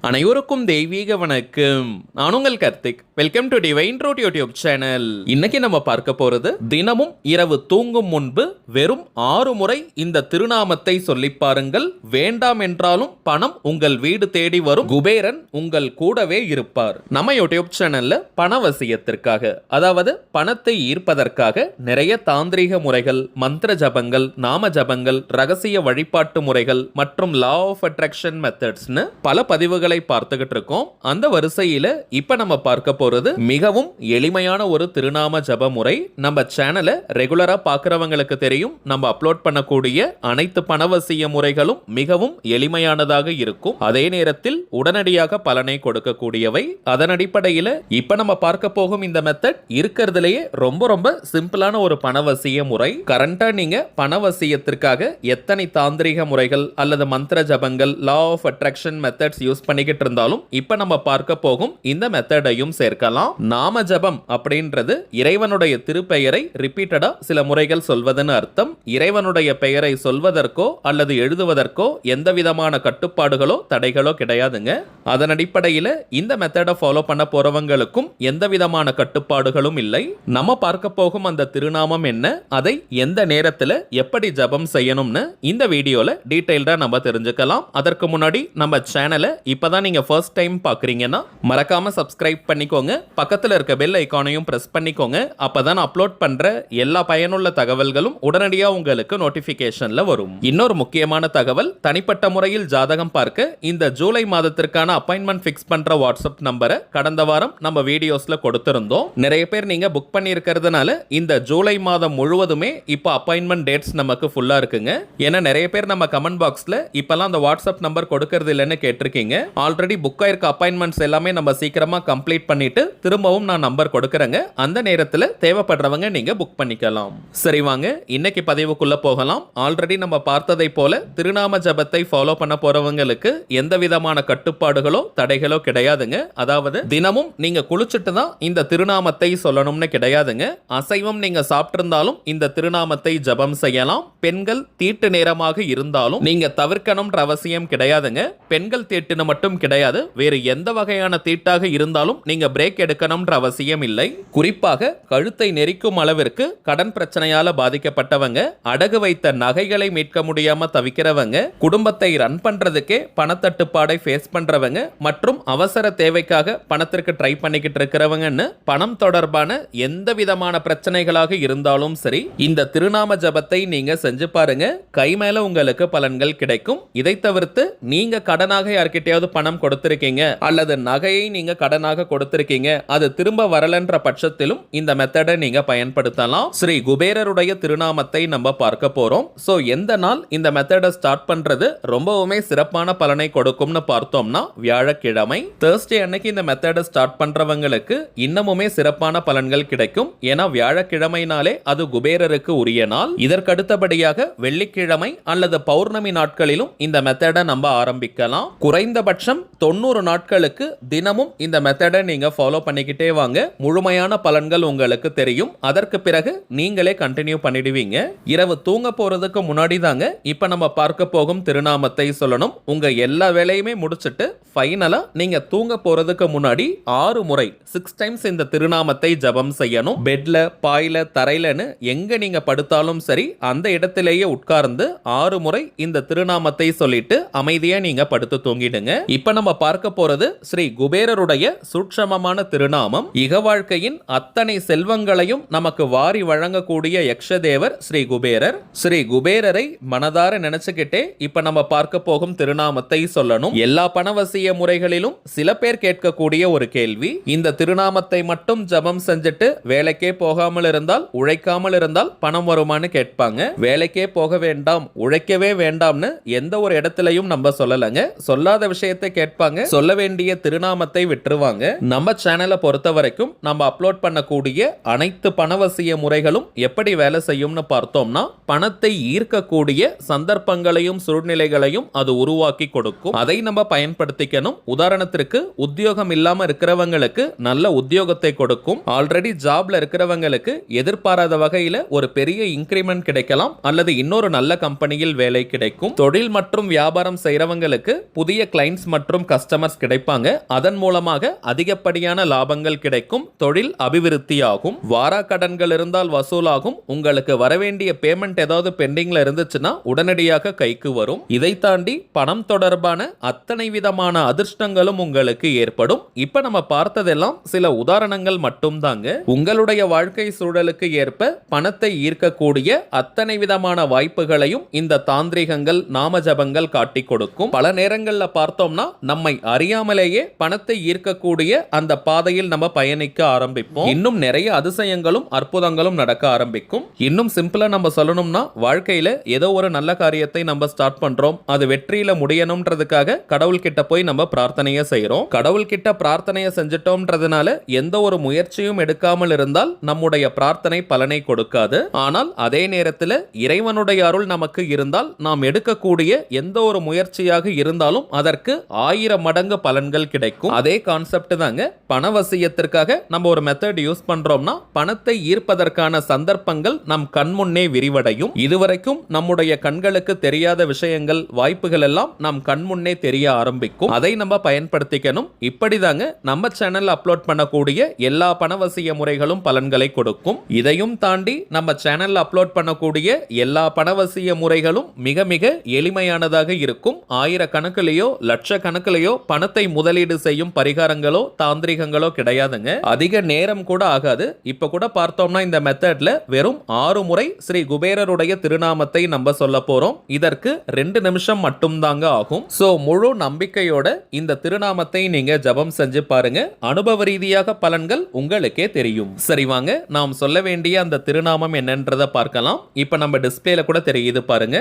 அனைவருக்கும் தெய்வீக வணக்கம். நான் உங்கள் Karthik. Welcome to divine truth YouTube channel. இன்னைக்கு நம்ம பார்க்க போறது, தினமும் இரவு தூங்கும் முன்பு வெறும் 6 முறை இந்த திருநாமத்தை சொல்லி பாருங்கள். வேண்டாம் என்றாலும் பணம் உங்கள் வீடு தேடி வரும். குபேரன் உங்கள் கூடவே இருப்பார். நம்ம யூடியூப் சேனல்ல பணவசியத்திற்காக, அதாவது பணத்தை ஈர்ப்பதற்காக நிறைய தாந்திரீக முறைகள், மந்திர ஜபங்கள், நாம ஜபங்கள், ரகசிய வழிபாட்டு முறைகள் மற்றும் லா ஆஃப் அட்ராக்ஷன் மெத்தட்ஸ்னு பல பதிவுகள் பார்த்துக்கிட்டு இருக்கோம். அந்த வரிசையில இப்ப நம்ம பார்க்க போறது மிகவும் எளிமையான ஒரு திருநாம ஜப முறை. நம்ம சேனலை ரெகுலரா பார்க்கிறவங்களுக்கு தெரியும், நம்ம அப்லோட் பண்ணக்கூடிய அனைத்து பணவசிய முறைகளும் மிகவும் எளிமையானதாக இருக்கும். அதே நேரத்தில் உடனடியாக பலனை கொடுக்கக்கூடியவை. அதன் அடிப்படையில் இப்ப நம்ம பார்க்க போகும் இந்த மெத்தட் இருக்கிறதுலேயே ரொம்ப சிம்பிளான ஒரு பணவசிய முறை. கரண்டா நீங்க பணவசியத்திற்காக எத்தனை தாந்திரிக முறைகள் அல்லது மந்திர ஜபங்கள், law of attraction methods use பண்ணிக்கிட்டு இருந்தாலும் இப்ப நம்ம பார்க்க போகும் இந்த மெத்தடையும் சேர்க்கலாம். நாம ஜபம் அப்படின்றது இறைவனுடைய திருப்பெயரை ரிப்பீட்டடா சில முறைகள் சொல்வதுன்னு அர்த்தம். இறைவனுடைய பெயரை சொல்வதற்கோ அல்லது எழுதுவதற்கோ எந்த விதமான கட்டுப்பாடுகளோ தடைகளோ கிடையாதுங்க. அதன் அடிப்படையில் இந்த மெத்தடை ஃபாலோ பண்ண போறவங்களுக்கும் எந்த விதமான கட்டுப்பாடுகளும் இல்லை. நம்ம பார்க்க போகும் அந்த திருநாமம் என்ன, அதை எந்த நேரத்தில் எப்படி ஜபம் செய்யணும்னு இந்த வீடியோல டீடைல்டா நம்ம தெரிஞ்சுக்கலாம். அதற்கு முன்னாடி நம்ம சேனலை இப்பதான் நீங்க ஃபர்ஸ்ட் டைம் பார்க்குறீங்கன்னா மறக்காம சப்ஸ்கிரைப் பண்ணிக்கோங்க. பக்கத்தில் இருக்க பெல் ஐகானையும் பிரஸ் பண்ணிக்கோங்க. அப்பதான் அப்லோட் பண்ற எல்லா பயனுள்ள தகவல்களும் உடனடியாக உங்களுக்கு நோட்டிபிகேஷன்ல வரும். இன்னொரு முக்கியமான தகவல், தனிப்பட்ட முறையில் ஜாதகம் பார்க்க இந்த ஜூலை மாதத்திற்கான அப்பாயின்மெண்ட் ஃபிக்ஸ் பண்ற வாட்ஸ்அப் நம்பரை கடந்த வாரம் நம்ம வீடியோஸ்ல கொடுத்திருந்தோம். நிறைய பேர் நீங்க புக் பண்ணி இருக்கிறதுனால இந்த ஜூலை மாதம் முழுவதுமே இப்போ அப்பாயின்மெண்ட் டேட்ஸ் நமக்கு ஃபுல்லா இருக்குங்க. ஏன்னா நிறைய பேர் நம்ம கமெண்ட் பாக்ஸ்ல இப்பெல்லாம் அந்த வாட்ஸ்அப் நம்பர் கொடுக்கறது இல்லைன்னு கேட்டிருக்கீங்க. ஆல்ரெடி புக் ஆயிருக்க அப்பாயின்மெண்ட்ஸ் எல்லாமே நம்ம சீக்கிரமா கம்ப்ளீட் பண்ணிட்டு திரும்பவும் நான் நம்பர் கொடுக்கறேங்க. அந்த நேரத்தில் தேவைப்படுறவங்க நீங்க புக் பண்ணிக்கலாம். சரி வாங்க இன்னைக்கு பதிவுக்குள்ள போகலாம். ஆல்ரெடி நம்ம பார்த்ததை போல திருநாம ஜபத்தை ஃபாலோ பண்ண போறவங்களுக்கு எந்த விதமான கட்டுப்பாடுகளோ தடைகளோ கிடையாதுங்க. அதாவது தினமும் நீங்க குளிச்சுட்டு தான் இந்த திருநாமத்தை சொல்லணும்னு கிடையாதுங்க. அசைவம் நீங்க சாப்பிட்டிருந்தாலும் இந்த திருநாமத்தை ஜபம் செய்யலாம். பெண்கள் தீட்டு நேரமாக இருந்தாலும் நீங்க தவிர்க்கணும்ன்ற அவசியம் கிடையாதுங்க. பெண்கள் தீட்டுன்னு மட்டும் கிடையாது, வேறு எந்த வகையான தீட்டாக இருந்தாலும் நீங்க பிரேக் எடுக்கணும்ன்ற அவசியம் இல்லை. குறிப்பாக கழுத்தை நெரிக்கும் அளவிற்கு கடன் பிரச்சனையால பாதிக்கப்பட்டவங்க, அடகு வைத்த நகைகளை மீட்க முடியாம தவிக்கிறவங்க, குடும்பத்தை ரன் பண்றதுக்கே பணத்தட்டுப்பாடை ஃபேஸ் பண்றவங்க மற்றும் அவசர தேவைக்காக பணத்திற்கு ட்ரை பண்ணிக்கிட்டு இருக்கிறவங்கன்னு பணம் தொடர்பான எந்த விதமான பிரச்சனைகளாக இருந்தாலும் சரி, இந்த திருநாம ஜபத்தை நீங்க செஞ்சு பாருங்க. கை மேல உங்களுக்கு பலன்கள் கிடைக்கும். இதை தவிர்த்து நீங்க கடனாக யார்கிட்டயாவது பணம் கொடுத்திருக்கீங்க அல்லது நகையை நீங்க கடனாக கொடுத்திருக்கீங்க, அது திரும்ப வரலன்ற பட்சத்திலும் இந்த மெத்தடை நீங்க பயன்படுத்தலாம். ஸ்ரீ குபேரருடைய திருநாமத்தை நம்ம பார்க்க போறோம். சோ எந்த நாள் இந்த மெத்தடை ஸ்டார்ட் பண்றது ரொம்பவுமே சிறப்பான பலனை கொடுக்கும்னு பார்த்தோம்னா வியாழக்கிழமை, தேர்ஸ்டே அன்னைக்கு இந்த மெத்தடை ஸ்டார்ட் பண்றவங்களுக்கு இன்னமுமே சிறப்பான பலன்கள் கிடைக்கும். ஏன்னா வியாழக்கிழமைனாலே அது குபேரருக்கு உரிய நாள். இதற்கு அடுத்தபடியாக வெள்ளிக்கிழமை அல்லது பௌர்ணமி நாட்களிலும் இந்த மெத்தடை நம்ம ஆரம்பிக்கலாம். குறைந்தபட்சம் 90 நாட்களுக்கு தினமும் இந்த மெத்தடை நீங்க ஃபாலோ பண்ணிக்கிட்டே வாங்க. முழுமையான பலன்கள் உங்களுக்கு தெரியும். அதற்கு பிறகு நீங்களே கண்டினியூ பண்ணிடுவீங்க. இரவு தூங்க போறதுக்கு முன்னாடி தாங்க இப்ப நம்ம பார்க்க போகும் திருநாமத்தை சொல்லணும். உங்க எல்லா வேலையுமே முடிச்சிட்டு ஃபைனலா நீங்க தூங்க போறதுக்கு முன்னாடி 6 முறை 6 டைம்ஸ் இந்த திருநாமத்தை ஜபம் செய்யணும். பெட்ல, பாயில, தரையிலன்னு எங்க நீங்க படுத்தாலும் சரி அந்த இடத்திலேயே உட்கார்ந்து 6 முறை இந்த திருநாமத்தை சொல்லிட்டு அமைதியா நீங்க படுத்து தூங்கிடுங்க. இப்ப நம்ம பார்க்க போறது ஸ்ரீ குபேரருடைய சூட்சமமான திருநாமம். இக வாழ்க்கையின் அத்தனை செல்வங்களையும் நமக்கு வாரி வழங்கக்கூடிய யக்ஷதேவர் ஸ்ரீ குபேரர். ஸ்ரீ குபேரரை மனதார நினைச்சுக்கிட்டே இப்ப நம்ம பார்க்க போகும் திருநாமத்தை சொல்லணும். எல்லா பணவசிய முறைகளிலும் சில பேர் கேட்கக்கூடிய ஒரு கேள்வி, இந்த திருநாமத்தை மட்டும் ஜபம் செஞ்சுட்டு வேலைக்கே போகாமல் இருந்தால், உழைக்காமல் இருந்தால் பணம் வருமானு கேட்பாங்க. வேலைக்கே போக வேண்டாம், உழைக்கவே வேண்டாம்னு எந்த ஒரு இடத்திலையும் நம்ம சொல்லலங்க. சொல்லாத விஷயத்தை கேட்பாங்க, சொல்ல வேண்டிய திருநாமத்தை விட்டுருவாங்க. நம்ம சேனலை பொறுத்த வரைக்கும் நம்ம அப்லோட் பண்ணக்கூடிய அனைத்து பணவசிய முறைகளும் எப்படி வேலை செய்யும்னு பார்த்தோம்னா, பணத்தை ஈர்க்கக்கூடிய சந்தர்ப்பங்களையும் சூழ்நிலைகளையும் அது உருவாக்கி கொடுக்கும். அதை நம்ம பயன்படுத்திக்கணும். உதாரணத்திற்கு உத்தியோகம் இல்லாம இருக்கிறவங்களுக்கு நல்ல உத்தியோகத்தை கொடுக்கும். ஆல்ரெடி ஜாப்ல இருக்கிறவங்களுக்கு எதிர்பாராத வகையில ஒரு பெரிய இன்கிரிமெண்ட் கிடைக்கலாம் அல்லது இன்னொரு நல்ல கம்பெனியில் வேலை கிடைக்கும். தொழில் மற்றும் வியாபாரம் செய்யறவங்களுக்கு புதிய கிளைண்ட்ஸ் மற்றும் கஸ்டமர்ஸ் கிடைப்பாங்க. அதன் மூலமாக அதிகப்படியான லாபங்கள் கிடைக்கும். தொழில் அபிவிருத்தியாகும். வாரா கடன்கள் இருந்தால் வசூலாகும். உங்களுக்கு வரவேண்டிய பேமெண்ட் ஏதாவது பெண்டிங்ல இருந்துச்சுன்னா உடனடியாக கைக்கு வரும். இதை தாண்டி பணம் தொடர்பான அத்தனை விதமான அதிர்ஷ்டங்களும் உங்களுக்கு ஏற்படும். இப்ப நம்ம பார்த்ததெல்லாம் சில உதாரணங்கள் மட்டும் தாங்க. உங்களுடைய வாழ்க்கை சூழலுக்கு ஏற்ப பணத்தை ஈர்க்கக்கூடிய அத்தனை விதமான வாய்ப்புகளையும் இந்த தாந்திரிகங்கள் நாம ஜபங்கள் காட்டி கொடுக்கும். பல நேரங்கள்ல பார்த்தோம்னா நம்மை அறியாமலேயே பணத்தை ஈர்க்கக்கூடிய அந்த பாதையில் நம்ம பயணிக்க ஆரம்பிப்போம். இன்னும் நிறைய அதிசயங்களும் அற்புதங்களும் நடக்க ஆரம்பிக்கும். இன்னும் சிம்பிளா நம்ம சொல்லணும்னா வாழ்க்கையில ஏதோ ஒரு நல்ல காரியத்தை நம்ம ஸ்டார்ட் பண்றோம். அது வெற்றியில முடியணும்ன்றதுக்காக கடவுள் கிட்ட போய் நம்ம பிரார்த்தனையை செய்யறோம். கடவுள் கிட்ட பிரார்த்தனையை செஞ்சிட்டோம்ன்றதுனால எந்த ஒரு முயற்சியும் எடுக்காமல் இருந்தால் நம்முடைய பிரார்த்தனை பலனை கொடுக்காது. ஆனால் அதே நேரத்தில் இறைவனுடைய அருள் நமக்கு இருந்தால் நாம் எடுக்கக்கூடிய எந்த ஒரு முயற்சியாக இருந்தாலும் அதற்கு 1000 மடங்கு பலன்கள் கிடைக்கும். அதே கான்செப்ட் தாங்க பணவசியத்திற்காக நம்ம ஒரு மெத்தட் யூஸ் பண்றோம்னா பணத்தை ஈர்ப்பதற்கான சந்தர்ப்பங்கள் நம் கண்முன்னே விரிவடையும். இதுவரைக்கும் நம்முடைய கண்களுக்கு தெரியாத விஷயங்கள் வாய்ப்புகள் எல்லாம் நம் கண்முன்னே தெரிய ஆரம்பிக்கும். அதை நம்ம பயன்படுத்திக்கணும். இப்படிதாங்க நம்ம சேனல் அப்லோட் பண்ணக்கூடிய எல்லா பணவசிய முறைகளும் பலன்களை கொடுக்கும். இதையும் தாண்டி நம்ம சேனல் அப்லோட் பண்ணக்கூடிய எல்லா பணவசிய முறைகளும் மிக மிக எளிமையானதாக இருக்கும். 1000 கணக்கிலேயோ லட்ச கணக்கிலேயோ பணத்தை முதலீடு செய்யும் பரிகாரங்களோ தாந்திரிகங்களோ கிடையாதுங்க. அதிக நேரம் கூட ஆகாது. இப்ப கூட பார்த்தோம்னா இந்த மெத்தட்ல வெறும் 6 முறை ஸ்ரீ குபேரருடைய திருநாமத்தை நம்ம சொல்ல போறோம். இதற்கு 2 நிமிஷம் மட்டும் தாங்க ஆகும். சோ முழு நம்பிக்கையோட இந்த திருநாமத்தை நீங்க ஜபம் செஞ்சு பாருங்க. அனுபவ ரீதியாக பலன்கள் உங்களுக்கே தெரியும். சரி வாங்க நாம் சொல்ல வேண்டிய அந்த திருநாமம் என்னன்றதை பார்க்கலாம். இப்ப நம்ம டிஸ்பிளேல கூட தெரியுது பாருங்க.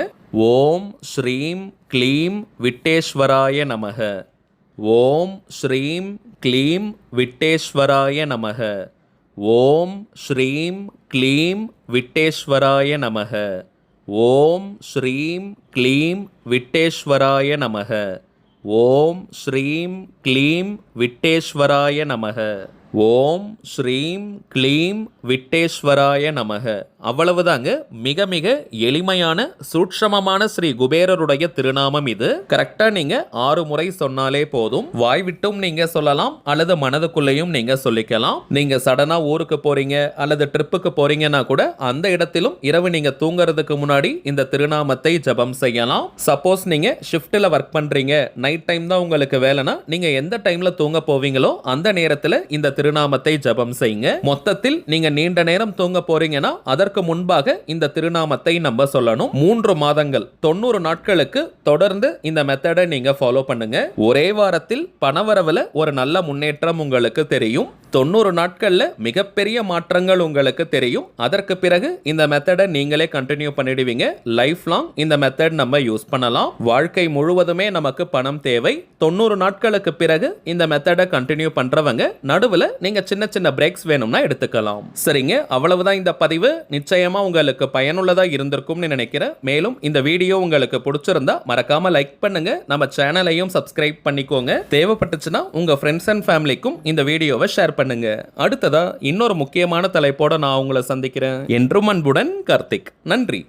ஓம் ஸ்ரீம் க்ளீம் விட்டேஸ்வராய நமக. ஓம் ஸ்ரீம் க்ளீம் விட்டேஸ்வராய நமக. ஓம் ஸ்ரீம் க்ளீம் விட்டேஸ்வராய நமக. ஓம் ஸ்ரீம் க்ளீம் விட்டேஸ்வராய நமக. ஓம் ஸ்ரீம் க்ளீம் விட்டேஸ்வராய நமக. ஓம் ஸ்ரீம் க்ளீம் விட்டேஸ்வராய நமக. அவ்வளவுதாங்க. மிக மிக எளிமையான சூட்சமமான ஸ்ரீ குபேரருடைய திருநாமம் இது. கரெக்டா நீங்க 6 முறை சொன்னாலே போதும். வாய் விட்டும் நீங்க சொல்லலாம் அல்லது மனதுக்குள்ளேயும் நீங்க சொல்லிக்கலாம். நீங்க சடனா ஊருக்கு போறீங்க அல்லது ட்ரிப்புக்கு போறீங்கன்னா கூட அந்த இடத்திலும் இரவு நீங்க தூங்குறதுக்கு முன்னாடி இந்த திருநாமத்தை ஜபம் செய்யலாம். சப்போஸ் நீங்க ஷிஃப்ட்ல ஒர்க் பண்றீங்க, நைட் டைம் தான் உங்களுக்கு வேலைனா நீங்க எந்த டைம்ல தூங்க போவீங்களோ அந்த நேரத்துல இந்த திருநாமத்தை ஜபம் செய்யுங்க. மொத்தத்தில் நீங்க நீண்ட நேரம் தூங்க போறீங்கன்னா அதற்கு முன்பாக இந்த திருநாமத்தை நம்ம சொல்லணும். 3 மாதங்கள் 90 நாட்களுக்கு தொடர்ந்து இந்த மெத்தடை நீங்க ஃபாலோ பண்ணுங்க. ஒரே வாரத்தில் பணவரவுல ஒரு நல்ல முன்னேற்றம் உங்களுக்கு தெரியும். 90 நாட்கள்ல மிகப்பெரிய மாற்றங்கள் உங்களுக்கு தெரியும். அதற்கு பிறகு இந்த மெத்தடை நீங்களே கண்டினியூ பண்ணிடுவீங்க. லைஃப் லாங் இந்த மெத்தட் நம்ம யூஸ் பண்ணலாம். வாழ்க்கை முழுவதுமே நமக்கு பணம் தேவை. 90 நாட்களுக்கு பிறகு இந்த மெத்தடை கண்டினியூ பண்றவங்க நடுவுல நீங்க சின்ன சின்ன பிரேக்ஸ் வேணும்னா எடுத்துக்கலாம். சரிங்க, அவ்வளவுதான் இந்த பதிவு. நிச்சயமா உங்களுக்கு பயனுள்ளதா இருந்திருக்கும்னு நினைக்கிறேன். மேலும் இந்த வீடியோ உங்களுக்கு பிடிச்சிருந்தா மறக்காம லைக் பண்ணுங்க. நம்ம சேனலையும் சப்ஸ்கிரைப் பண்ணிக்கோங்க. தேவைப்பட்டுச்சுன்னா உங்க ஃப்ரெண்ட்ஸ் அண்ட் ஃபேமிலிக்கும் இந்த வீடியோவை ஷேர் பண்ணுங்க. அடுத்ததா இன்னொரு முக்கியமான தலைப்போட நான் உங்களை சந்திக்கிறேன். என்றும் அன்புடன் கார்த்திக். நன்றி.